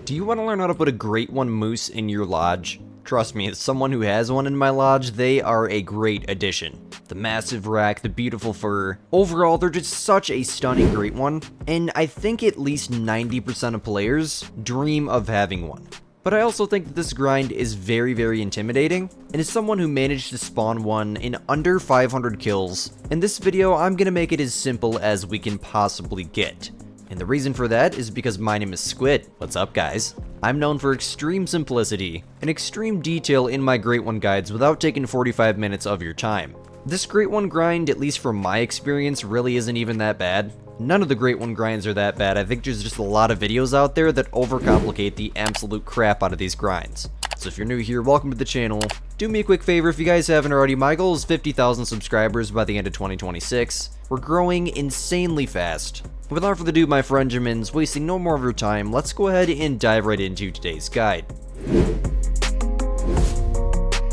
Do you want to learn how to put a great one moose in your lodge? Trust me, as someone who has one in my lodge, they are a great addition. The massive rack, the beautiful fur. Overall, they're just such a stunning great one, and I think at least 90% of players dream of having one. But I also think that this grind is very intimidating, and as someone who managed to spawn one in under 500 kills, in this video I'm gonna make it as simple as we can possibly get. And the reason for that is because my name is Squid. What's up, guys? I'm known for extreme simplicity and extreme detail in my Great One guides without taking 45 minutes of your time. This Great One grind, at least from my experience, really isn't even that bad. None of the Great One grinds are that bad. I think there's just a lot of videos out there that overcomplicate the absolute crap out of these grinds. So if you're new here, welcome to the channel. Do me a quick favor if you guys haven't already. My goal is 50,000 subscribers by the end of 2026. We're growing insanely fast. Without further ado, my friendjamins, wasting no more of your time, let's go ahead and dive right into today's guide.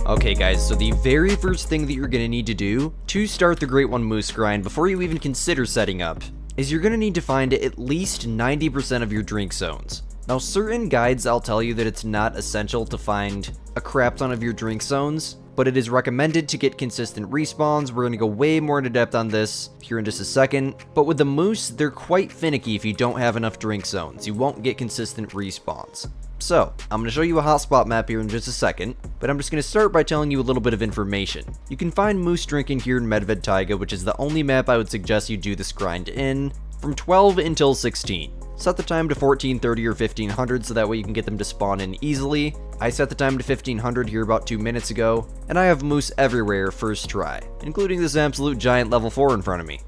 Okay guys, so the very first thing that you're going to need to do to start the Great One Moose grind before you even consider setting up is you're going to need to find at least 90% of your drink zones. Now certain guides I'll tell you that it's not essential to find a crap ton of your drink zones, but it is recommended to get consistent respawns. We're going to go way more into depth on this here in just a second. But with the moose, they're quite finicky if you don't have enough drink zones. You won't get consistent respawns. So, I'm going to show you a hotspot map here in just a second, but I'm just going to start by telling you a little bit of information. You can find moose drinking here in Medved Taiga, which is the only map I would suggest you do this grind in, from 12 until 16. Set the time to 1430 or 1500 so that way you can get them to spawn in easily. I set the time to 1500 here about 2 minutes ago, and I have moose everywhere first try, including this absolute giant level 4 in front of me.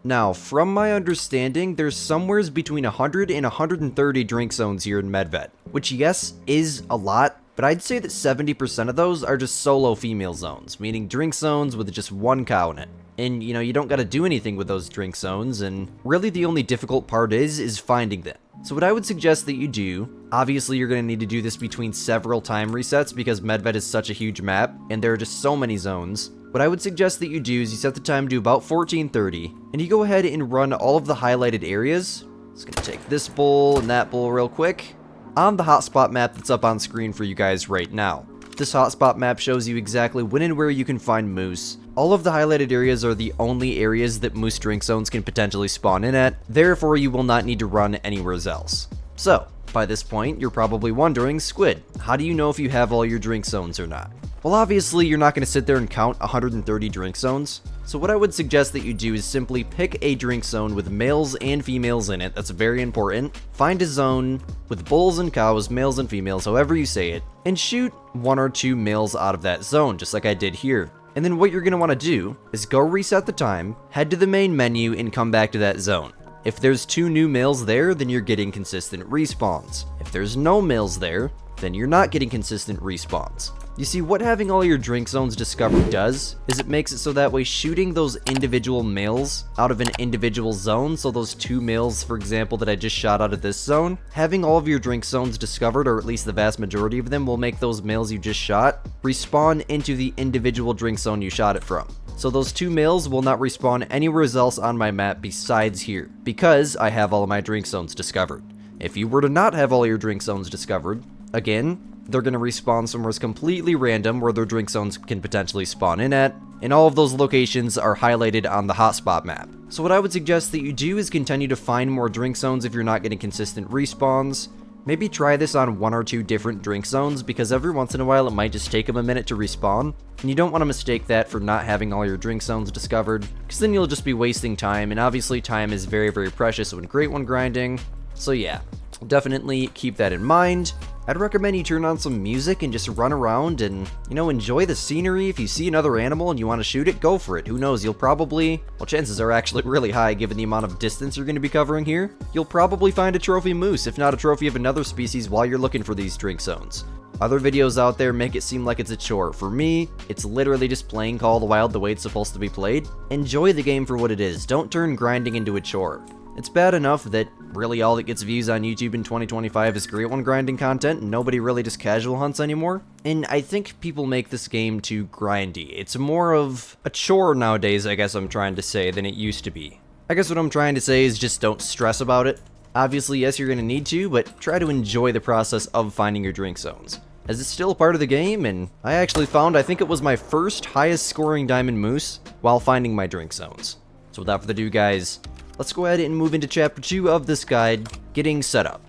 Now, from my understanding, there's somewheres between 100 and 130 drink zones here in Medved, which yes, is a lot, but I'd say that 70% of those are just solo female zones, meaning drink zones with just one cow in it. And, you know, you don't gotta do anything with those drink zones, and really the only difficult part is finding them. So what I would suggest that you do, obviously you're gonna need to do this between several time resets because Medved is such a huge map, and there are just so many zones. What I would suggest that you do is you set the time to about 1430, and you go ahead and run all of the highlighted areas. Just gonna take this bowl and that bowl real quick, on the hotspot map that's up on screen for you guys right now. This hotspot map shows you exactly when and where you can find moose. All of the highlighted areas are the only areas that moose drink zones can potentially spawn in at, therefore you will not need to run anywhere else. So, by this point, you're probably wondering, Squid, how do you know if you have all your drink zones or not? Well, obviously, you're not going to sit there and count 130 drink zones. So what I would suggest that you do is simply pick a drink zone with males and females in it. That's very important. Find a zone with bulls and cows, males and females, however you say it, and shoot 1 or 2 males out of that zone, just like I did here. And then what you're going to want to do is go reset the time, head to the main menu, and come back to that zone. If there's 2 new males there, then you're getting consistent respawns. If there's no males there, then you're not getting consistent respawns. You see, what having all your drink zones discovered does is it makes it so that way shooting those individual males out of an individual zone, so those 2 males, for example, that I just shot out of this zone, having all of your drink zones discovered, or at least the vast majority of them, will make those males you just shot respawn into the individual drink zone you shot it from. So those 2 males will not respawn anywhere else on my map besides here, because I have all of my drink zones discovered. If you were to not have all your drink zones discovered, again, they're going to respawn somewhere completely random where their drink zones can potentially spawn in at, and all of those locations are highlighted on the hotspot map. So what I would suggest that you do is continue to find more drink zones if you're not getting consistent respawns. Maybe try this on 1 or 2 different drink zones, because every once in a while it might just take them a minute to respawn, and you don't want to mistake that for not having all your drink zones discovered, because then you'll just be wasting time, and obviously time is very precious when Great One grinding. So yeah, definitely keep that in mind. I'd recommend you turn on some music and just run around and, you know, enjoy the scenery. If you see another animal and you want to shoot it, go for it. Who knows, you'll probably, well, chances are actually really high given the amount of distance you're going to be covering here. You'll probably find a trophy moose, if not a trophy of another species, while you're looking for these drink zones. Other videos out there make it seem like it's a chore. For me, it's literally just playing Call of the Wild the way it's supposed to be played. Enjoy the game for what it is. Don't turn grinding into a chore. It's bad enough that really all that gets views on YouTube in 2025 is Great One grinding content, and nobody really just casual hunts anymore. And I think people make this game too grindy. It's more of a chore nowadays, I guess I'm trying to say, than it used to be. I guess what I'm trying to say is just don't stress about it. Obviously, yes, you're going to need to, but try to enjoy the process of finding your drink zones, as it's still a part of the game, and I actually found, I think it was my first highest scoring diamond moose while finding my drink zones. So without further ado, guys, let's go ahead and move into chapter 2 of this guide, getting set up.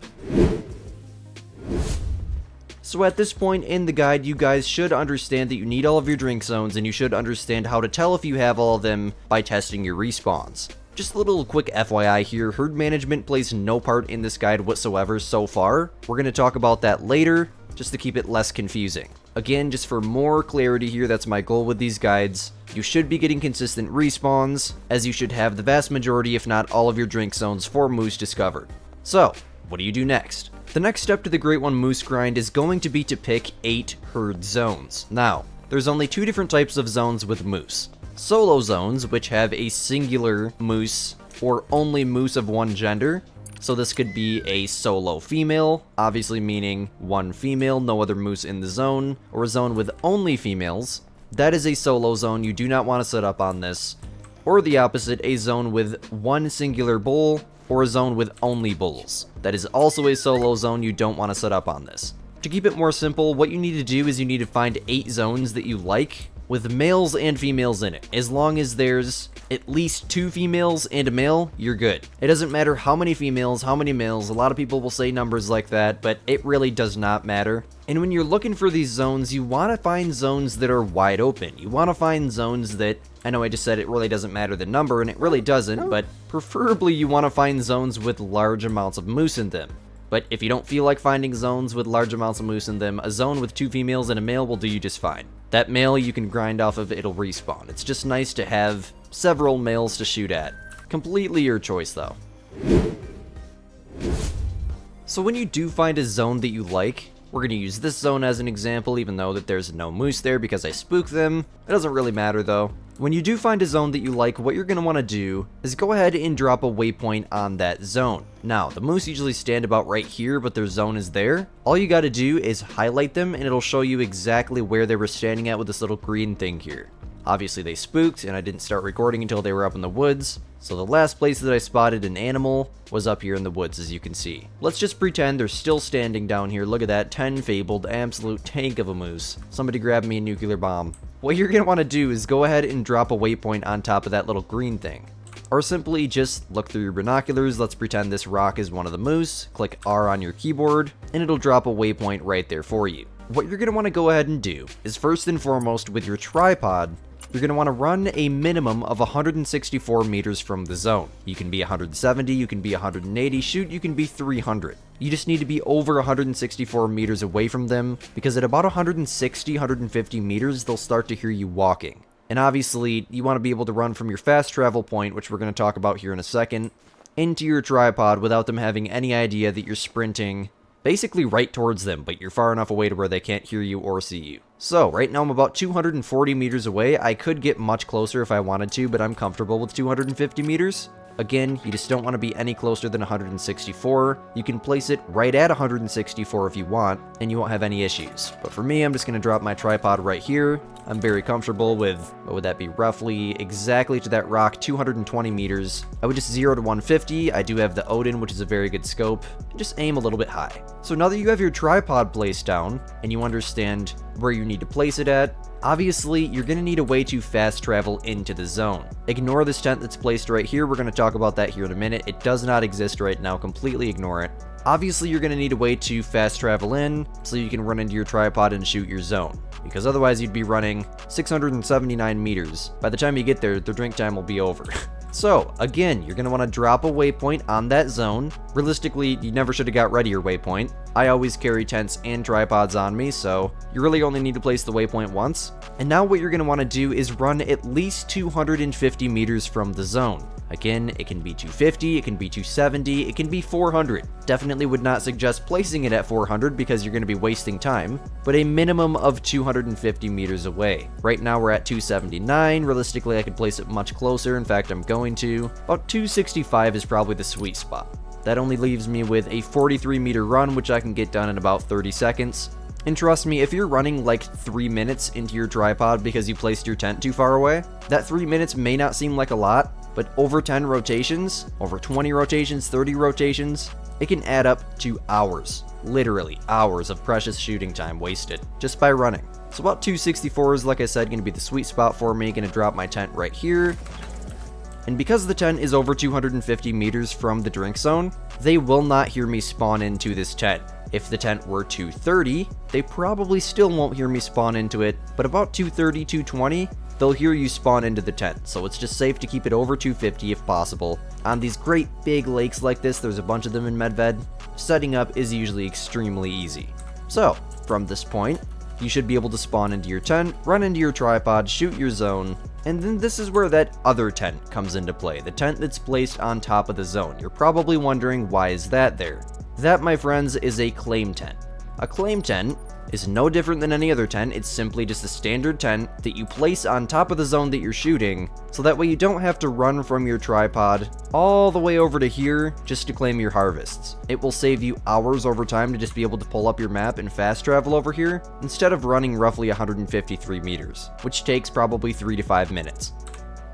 So at this point in the guide, you guys should understand that you need all of your drink zones, and you should understand how to tell if you have all of them by testing your respawns. Just a little quick FYI here, herd management plays no part in this guide whatsoever so far. We're going to talk about that later, just to keep it less confusing. Again, just for more clarity here, that's my goal with these guides. You should be getting consistent respawns, as you should have the vast majority, if not all of your drink zones for moose discovered. So, what do you do next? The next step to the Great One Moose grind is going to be to pick 8 herd zones. Now, there's only 2 different types of zones with moose. Solo zones, which have a singular moose, or only moose of one gender. So this could be a solo female, obviously meaning one female, no other moose in the zone, or a zone with only females. That is a solo zone, you do not want to set up on this. Or the opposite, a zone with one singular bull, or a zone with only bulls. That is also a solo zone, you don't want to set up on this. To keep it more simple, what you need to do is you need to find 8 zones that you like, with males and females in it. As long as there's at least 2 females and a male, you're good. It doesn't matter how many females, how many males. A lot of people will say numbers like that, but it really does not matter. And when you're looking for these zones, you want to find zones that are wide open. You want to find zones that, I know I just said it really doesn't matter the number, and it really doesn't, but preferably you want to find zones with large amounts of moose in them. But if you don't feel like finding zones with large amounts of moose in them, a zone with 2 females and a male will do you just fine. That male you can grind off of, it'll respawn. It's just nice to have several males to shoot at. Completely your choice though. So when you do find a zone that you like, we're going to use this zone as an example, even though that there's no moose there because I spooked them. It doesn't really matter though. When you do find a zone that you like, what you're going to want to do is go ahead and drop a waypoint on that zone. Now, the moose usually stand about right here, but their zone is there. All you got to do is highlight them, and it'll show you exactly where they were standing at with this little green thing here. Obviously, they spooked, and I didn't start recording until they were up in the woods. So the last place that I spotted an animal was up here in the woods, as you can see. Let's just pretend they're still standing down here. Look at that, 10 fabled, absolute tank of a moose. Somebody grab me a nuclear bomb. What you're going to want to do is go ahead and drop a waypoint on top of that little green thing. Or simply just look through your binoculars. Let's pretend this rock is one of the moose. Click R on your keyboard, and it'll drop a waypoint right there for you. What you're going to want to go ahead and do is first and foremost with your tripod, you're going to want to run a minimum of 164 meters from the zone. You can be 170, you can be 180, shoot, you can be 300. You just need to be over 164 meters away from them, because at about 160, 150 meters, they'll start to hear you walking. And obviously, you want to be able to run from your fast travel point, which we're going to talk about here in a second, into your tripod without them having any idea that you're sprinting basically right towards them, but you're far enough away to where they can't hear you or see you. So, right now I'm about 240 meters away. I could get much closer if I wanted to, but I'm comfortable with 250 meters. Again, you just don't want to be any closer than 164. You can place it right at 164 if you want, and you won't have any issues. But for me, I'm just going to drop my tripod right here. I'm very comfortable with, what would that be, roughly exactly to that rock, 220 meters. I would just 0 to 150. I do have the Odin, which is a very good scope. Just aim a little bit high. So now that you have your tripod placed down, and you understand where you need to place it at, obviously, you're going to need a way to fast travel into the zone. Ignore this tent that's placed right here. We're going to talk about that here in a minute. It does not exist right now. Completely ignore it. Obviously, you're going to need a way to fast travel in so you can run into your tripod and shoot your zone, because otherwise you'd be running 679 meters. By the time you get there, the drink time will be over. So, again, you're going to want to drop a waypoint on that zone. Realistically, you never should have got rid of your waypoint. I always carry tents and tripods on me, so you really only need to place the waypoint once. And now what you're going to want to do is run at least 250 meters from the zone. Again, it can be 250, it can be 270, it can be 400. Definitely would not suggest placing it at 400 because you're going to be wasting time, but a minimum of 250 meters away. Right now we're at 279. Realistically, I could place it much closer. In fact, I'm going to. About 265 is probably the sweet spot. That only leaves me with a 43 meter run, which I can get done in about 30 seconds. And trust me, if you're running like 3 minutes into your tripod because you placed your tent too far away, that 3 minutes may not seem like a lot, but over 10 rotations, over 20 rotations, 30 rotations, it can add up to hours, literally hours of precious shooting time wasted just by running. So about 264 is, like I said, going to be the sweet spot for me. Going to drop my tent right here. And because the tent is over 250 meters from the drink zone, they will not hear me spawn into this tent. If the tent were 230, they probably still won't hear me spawn into it, but about 230, 220, they'll hear you spawn into the tent. So it's just safe to keep it over 250 if possible. On these great big lakes like this, there's a bunch of them in Medved, setting up is usually extremely easy. So, from this point, you should be able to spawn into your tent, run into your tripod, shoot your zone, and then this is where that other tent comes into play, the tent that's placed on top of the zone. You're probably wondering, why is that there? That, my friends, is a claim tent. A claim tent is no different than any other tent. It's simply just a standard tent that you place on top of the zone that you're shooting, so that way you don't have to run from your tripod all the way over to here just to claim your harvests. It will save you hours over time to just be able to pull up your map and fast travel over here, instead of running roughly 153 meters, which takes probably 3 to 5 minutes.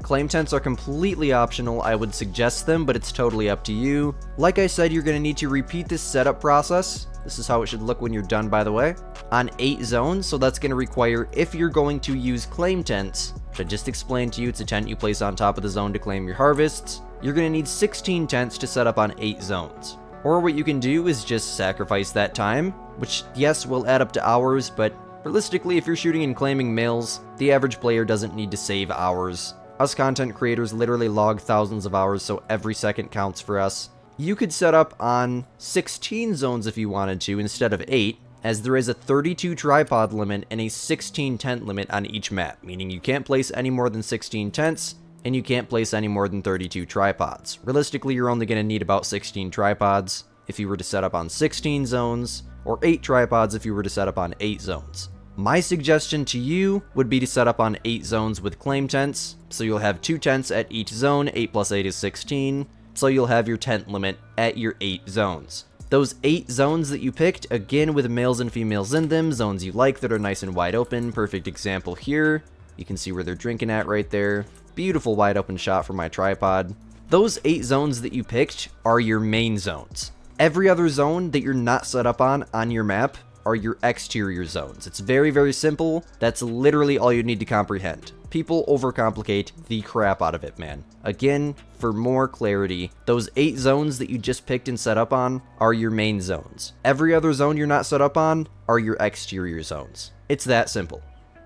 Claim tents are completely optional. I would suggest them, but it's totally up to you. Like I said, you're going to need to repeat this setup process. This is how it should look when you're done, by the way, on 8 zones. So that's going to require, if you're going to use claim tents, which I just explained to you, it's a tent you place on top of the zone to claim your harvests, you're going to need 16 tents to set up on 8 zones. Or what you can do is just sacrifice that time, which, yes, will add up to hours, but realistically, if you're shooting and claiming males, the average player doesn't need to save hours. Us content creators literally log thousands of hours, so every second counts for us. You could set up on 16 zones if you wanted to instead of 8, as there is a 32 tripod limit and a 16 tent limit on each map, meaning you can't place any more than 16 tents, and you can't place any more than 32 tripods. Realistically, you're only going to need about 16 tripods if you were to set up on 16 zones, or 8 tripods if you were to set up on 8 zones. My suggestion to you would be to set up on 8 zones with claim tents, so you'll have 2 tents at each zone. 8 plus 8 is 16, so you'll have your tent limit at your 8 zones. Those 8 zones that you picked, again with males and females in them, zones you like that are nice and wide open. Perfect example here. You can see where they're drinking at right there. Beautiful wide open shot from my tripod. Those 8 zones that you picked are your main zones. Every other zone that you're not set up on your map are your exterior zones. It's very, very simple. That's literally all you need to comprehend. People overcomplicate the crap out of it, man. Again, for more clarity, those 8 zones that you just picked and set up on are your main zones. Every other zone you're not set up on are your exterior zones. It's that simple.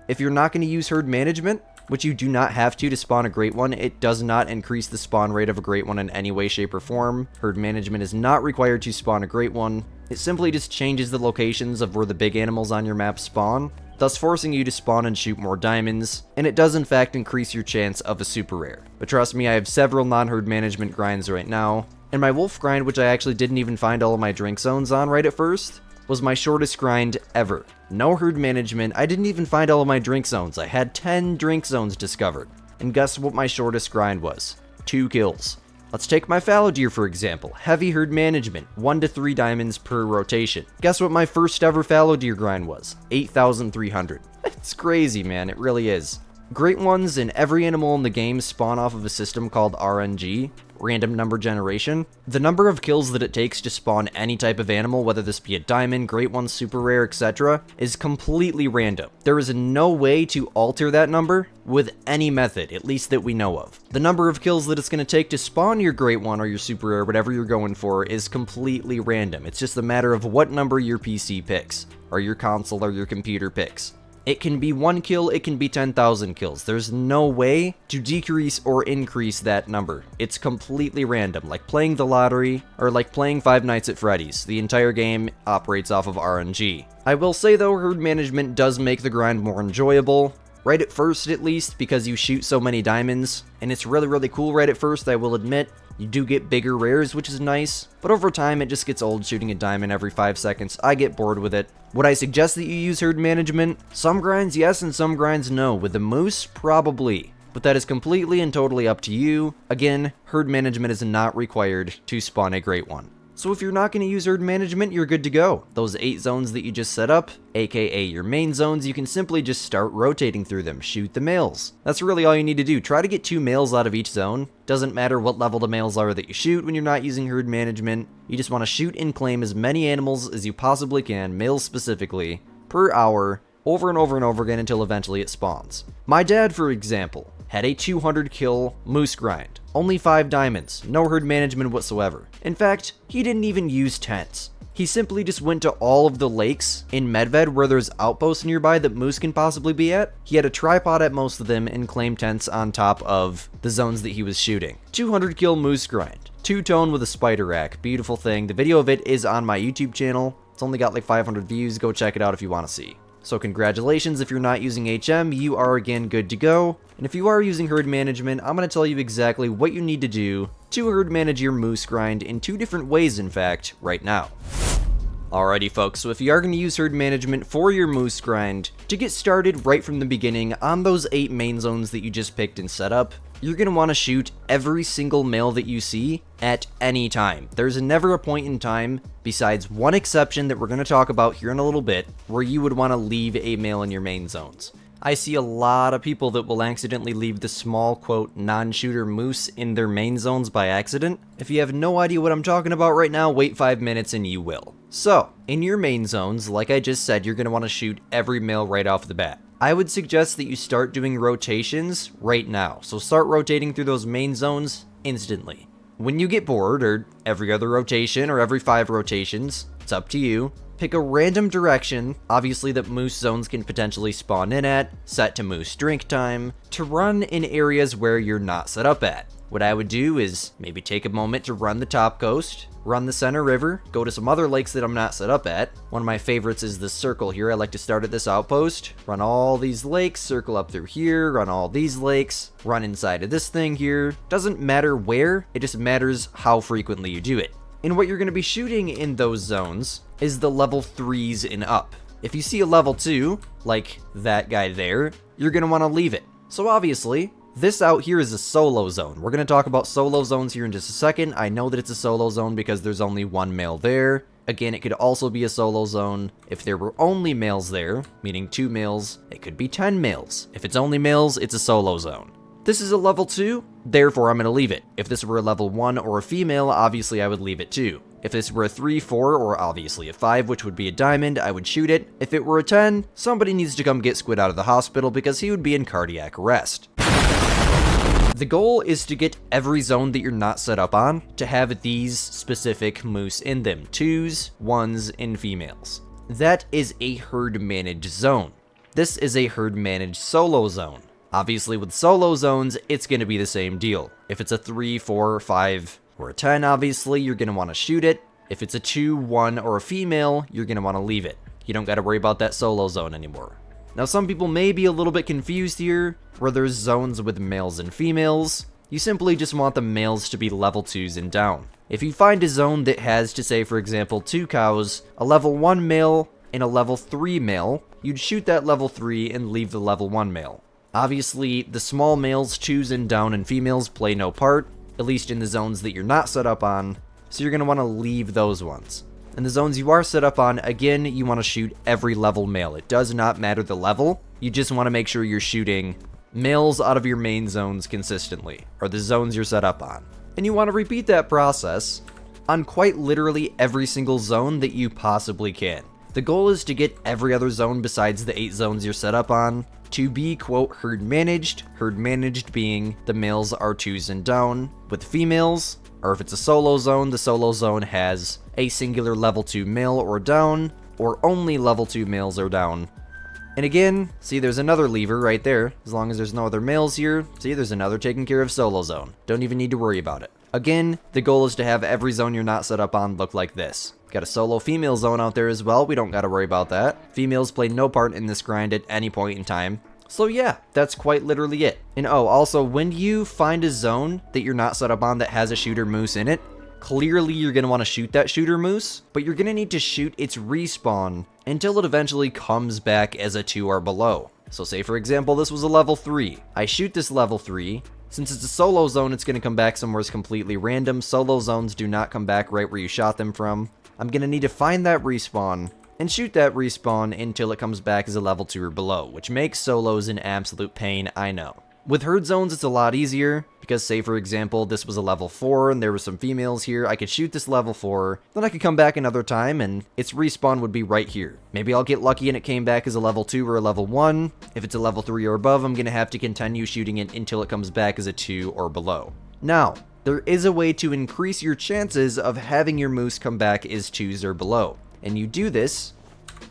If you're not going to use herd management, which you do not have to spawn a great one, it does not increase the spawn rate of a great one in any way, shape, or form. Herd management is not required to spawn a great one. It simply just changes the locations of where the big animals on your map spawn, thus forcing you to spawn and shoot more diamonds, and it does in fact increase your chance of a super rare. But trust me, I have several non-herd management grinds right now, and my wolf grind, which I actually didn't even find all of my drink zones on right at first, was my shortest grind ever. No herd management, I didn't even find all of my drink zones. I had 10 drink zones discovered. And guess what my shortest grind was? 2 kills. Let's take my fallow deer for example. Heavy herd management, 1 to 3 diamonds per rotation. Guess what my first ever fallow deer grind was? 8,300. It's crazy, man, it really is. Great ones and every animal in the game spawn off of a system called RNG, random number generation. The number of kills that it takes to spawn any type of animal, whether this be a diamond, great one, super rare, etc., is completely random. There is no way to alter that number with any method, at least that we know of. The number of kills that it's going to take to spawn your great one or your super rare, whatever you're going for, is completely random. It's just a matter of what number your PC picks, or your console or your computer picks. It can be 1 kill, it can be 10,000 kills. There's no way to decrease or increase that number. It's completely random, like playing the lottery, or like playing Five Nights at Freddy's. The entire game operates off of RNG. I will say though, herd management does make the grind more enjoyable. Right at first at least, because you shoot so many diamonds, and it's really, really cool right at first, I will admit. You do get bigger rares, which is nice, but over time it just gets old shooting a diamond every 5 seconds. I get bored with it. Would I suggest that you use herd management? Some grinds yes and some grinds no. With the moose, probably. But that is completely and totally up to you. Again, herd management is not required to spawn a great one. So if you're not going to use herd management, you're good to go. Those 8 zones that you just set up, aka your main zones, you can simply just start rotating through them, shoot the males. That's really all you need to do. Try to get 2 males out of each zone. Doesn't matter what level the males are that you shoot when you're not using herd management. You just want to shoot and claim as many animals as you possibly can, males specifically, per hour, over and over and over again until eventually it spawns. My dad, for example, had a 200 kill moose grind. Only 5 diamonds, no herd management whatsoever. In fact, he didn't even use tents. He simply just went to all of the lakes in Medved where there's outposts nearby that moose can possibly be at. He had a tripod at most of them and claimed tents on top of the zones that he was shooting. 200 kill moose grind. 2-tone with a spider rack. Beautiful thing. The video of it is on my YouTube channel. It's only got like 500 views. Go check it out if you want to see. So congratulations, if you're not using HM, you are again good to go. And if you are using herd management, I'm going to tell you exactly what you need to do to herd manage your moose grind in 2 different ways, in fact, right now. Alrighty folks, so if you are going to use herd management for your moose grind, to get started right from the beginning on those 8 main zones that you just picked and set up, you're going to want to shoot every single male that you see at any time. There's never a point in time, besides one exception that we're going to talk about here in a little bit, where you would want to leave a male in your main zones. I see a lot of people that will accidentally leave the small, quote, non-shooter moose in their main zones by accident. If you have no idea what I'm talking about right now, wait 5 minutes and you will. So, in your main zones, like I just said, you're going to want to shoot every male right off the bat. I would suggest that you start doing rotations right now. So start rotating through those main zones instantly. When you get bored, or every other rotation, or every 5 rotations, it's up to you. Pick a random direction, obviously that moose zones can potentially spawn in at, set to moose drink time, to run in areas where you're not set up at. What I would do is maybe take a moment to run the top coast, run the center river, go to some other lakes that I'm not set up at. One of my favorites is this circle here. I like to start at this outpost, run all these lakes, circle up through here, run all these lakes, run inside of this thing here. Doesn't matter where, it just matters how frequently you do it. And what you're going to be shooting in those zones is the level 3s and up. If you see a level 2, like that guy there, you're going to want to leave it. So obviously, this out here is a solo zone. We're going to talk about solo zones here in just a second. I know that it's a solo zone because there's only 1 male there. Again, it could also be a solo zone if there were only males there, meaning 2 males. It could be 10 males. If it's only males, it's a solo zone. This is a level 2, therefore I'm going to leave it. If this were a level 1 or a female, obviously I would leave it too. If this were a 3, 4, or obviously a 5, which would be a diamond, I would shoot it. If it were a 10, somebody needs to come get Squid out of the hospital because he would be in cardiac arrest. The goal is to get every zone that you're not set up on to have these specific moose in them, 2s, 1s, and females. That is a herd managed zone. This is a herd managed solo zone. Obviously with solo zones, it's going to be the same deal. If it's a 3, 4, 5, or a 10, obviously, you're going to want to shoot it. If it's a 2, 1, or a female, you're going to want to leave it. You don't got to worry about that solo zone anymore. Now, some people may be a little bit confused here, where there's zones with males and females. You simply just want the males to be level 2s and down. If you find a zone that has, to say for example, 2 cows, a level 1 male, and a level 3 male, you'd shoot that level 3 and leave the level 1 male. Obviously, the small males, 2s and down, and females play no part, at least in the zones that you're not set up on, so you're going to want to leave those ones. In the zones you are set up on, again, you want to shoot every level male. It does not matter the level, you just want to make sure you're shooting males out of your main zones consistently, or the zones you're set up on. And you want to repeat that process on quite literally every single zone that you possibly can. The goal is to get every other zone besides the 8 zones you're set up on to be, quote, herd managed being the males are 2s and down, with females, or if it's a solo zone, the solo zone has a singular level 2 male or down, or only level 2 males or down. And again, see there's another lever right there, as long as there's no other males here, see there's another taken care of solo zone. Don't even need to worry about it. Again, the goal is to have every zone you're not set up on look like this. Got a solo female zone out there as well, we don't gotta worry about that. Females play no part in this grind at any point in time. So yeah, that's quite literally it. And oh, also, when you find a zone that you're not set up on that has a shooter moose in it, clearly you're going to want to shoot that shooter moose, but you're going to need to shoot its respawn until it eventually comes back as a 2 or below. So say for example, this was a level 3. I shoot this level 3, Since it's a solo zone, it's going to come back somewhere completely random. Solo zones do not come back right where you shot them from. I'm going to need to find that respawn and shoot that respawn until it comes back as a level 2 or below, which makes solos an absolute pain, I know. With herd zones, it's a lot easier, because say for example, this was a level 4 and there were some females here, I could shoot this level 4, then I could come back another time and its respawn would be right here. Maybe I'll get lucky and it came back as a level 2 or a level 1. If it's a level 3 or above, I'm going to have to continue shooting it until it comes back as a 2 or below. Now, there is a way to increase your chances of having your moose come back as 2s or below, and you do this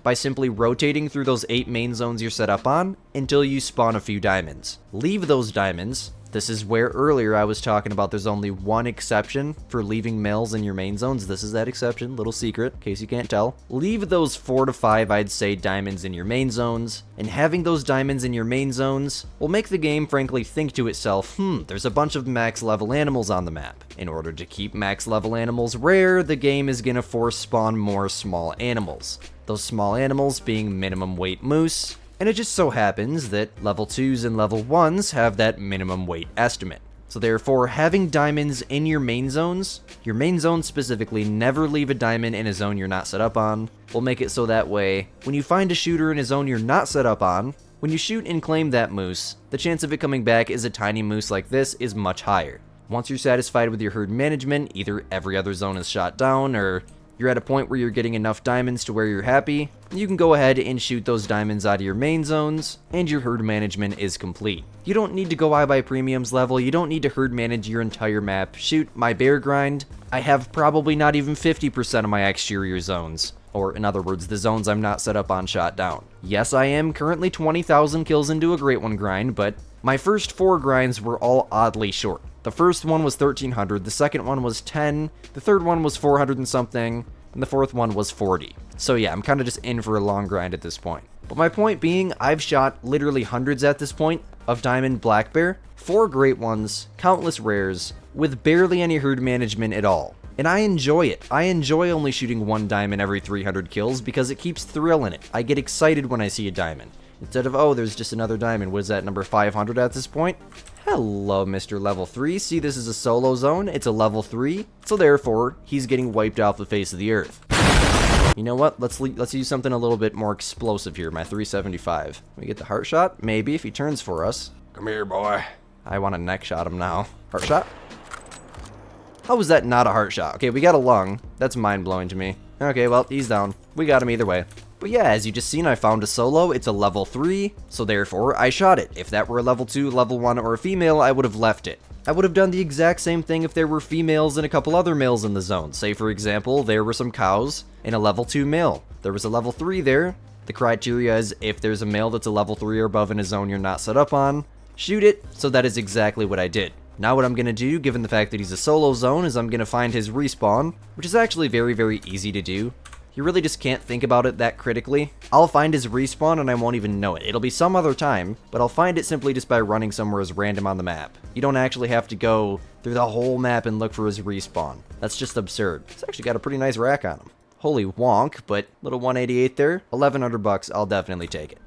by simply rotating through those 8 main zones you're set up on until you spawn a few diamonds. Leave those diamonds. This is where earlier I was talking about there's only one exception for leaving males in your main zones. This is that exception, little secret, in case you can't tell. Leave those 4 to 5, I'd say, diamonds in your main zones, and having those diamonds in your main zones will make the game frankly think to itself, there's a bunch of max level animals on the map. In order to keep max level animals rare, the game is gonna force spawn more small animals. Those small animals being minimum weight moose, and it just so happens that level 2s and level 1s have that minimum weight estimate. So therefore, having diamonds in your main zones specifically, never leave a diamond in a zone you're not set up on, will make it so that way, when you find a shooter in a zone you're not set up on, when you shoot and claim that moose, the chance of it coming back as a tiny moose like this is much higher. Once you're satisfied with your herd management, either every other zone is shot down, or you're at a point where you're getting enough diamonds to where you're happy, you can go ahead and shoot those diamonds out of your main zones, and your herd management is complete. You don't need to go by premiums level, you don't need to herd manage your entire map. Shoot, my bear grind, I have probably not even 50% of my exterior zones, or in other words, the zones I'm not set up on shot down. Yes, I am currently 20,000 kills into a Great One grind, but my first 4 grinds were all oddly short. The first one was 1300, the second one was 10, the third one was 400 and something, and the fourth one was 40. So yeah, I'm kind of just in for a long grind at this point. But my point being, I've shot literally hundreds at this point of diamond black bear, 4 great ones, countless rares, with barely any herd management at all. And I enjoy it. I enjoy only shooting 1 diamond every 300 kills because it keeps thrill in it. I get excited when I see a diamond. Instead of, oh, there's just another diamond. What is that, number 500 at this point? Hello, Mr. Level 3. See, this is a solo zone. It's a level 3. So therefore, he's getting wiped off the face of the earth. You know what? Let's use something a little bit more explosive here. My 375. We get the heart shot? Maybe, if he turns for us. Come here, boy. I want to neck shot him now. Heart shot? How was that not a heart shot? Okay, we got a lung. That's mind-blowing to me. Okay, well, he's down. We got him either way. But yeah, as you just seen, I found a solo. It's a level 3, so therefore, I shot it. If that were a level 2, level 1, or a female, I would have left it. I would have done the exact same thing if there were females and a couple other males in the zone. Say, for example, there were some cows and a level 2 male. There was a level 3 there. The criteria is if there's a male that's a level 3 or above in a zone you're not set up on, shoot it. So that is exactly what I did. Now what I'm going to do, given the fact that he's a solo zone, is I'm going to find his respawn, which is actually very, very easy to do. You really just can't think about it that critically. I'll find his respawn and I won't even know it. It'll be some other time, but I'll find it simply just by running somewhere as random on the map. You don't actually have to go through the whole map and look for his respawn. That's just absurd. It's actually got a pretty nice rack on him. Holy wonk, but little 188 there, 1100 bucks, I'll definitely take it.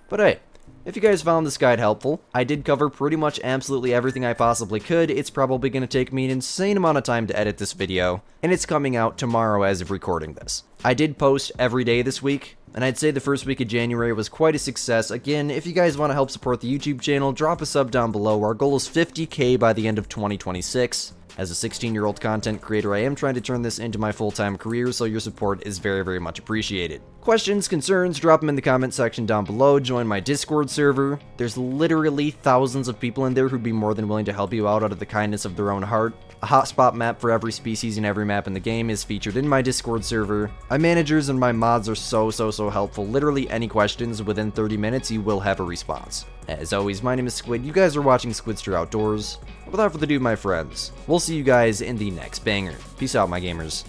But hey, if you guys found this guide helpful, I did cover pretty much absolutely everything I possibly could. It's probably going to take me an insane amount of time to edit this video, and it's coming out tomorrow as of recording this. I did post every day this week, and I'd say the first week of January was quite a success. Again, if you guys want to help support the YouTube channel, drop a sub down below. Our goal is 50K by the end of 2026. As a 16-year-old content creator, I am trying to turn this into my full-time career, so your support is very, very much appreciated. Questions, concerns, drop them in the comment section down below. Join my Discord server. There's literally thousands of people in there who'd be more than willing to help you out of the kindness of their own heart. A hotspot map for every species and every map in the game is featured in my Discord server. My managers and my mods are so helpful. Literally any questions within 30 minutes, you will have a response. As always, my name is Squid. You guys are watching Squidster Outdoors. Without further ado, my friends, we'll see you guys in the next banger. Peace out, my gamers.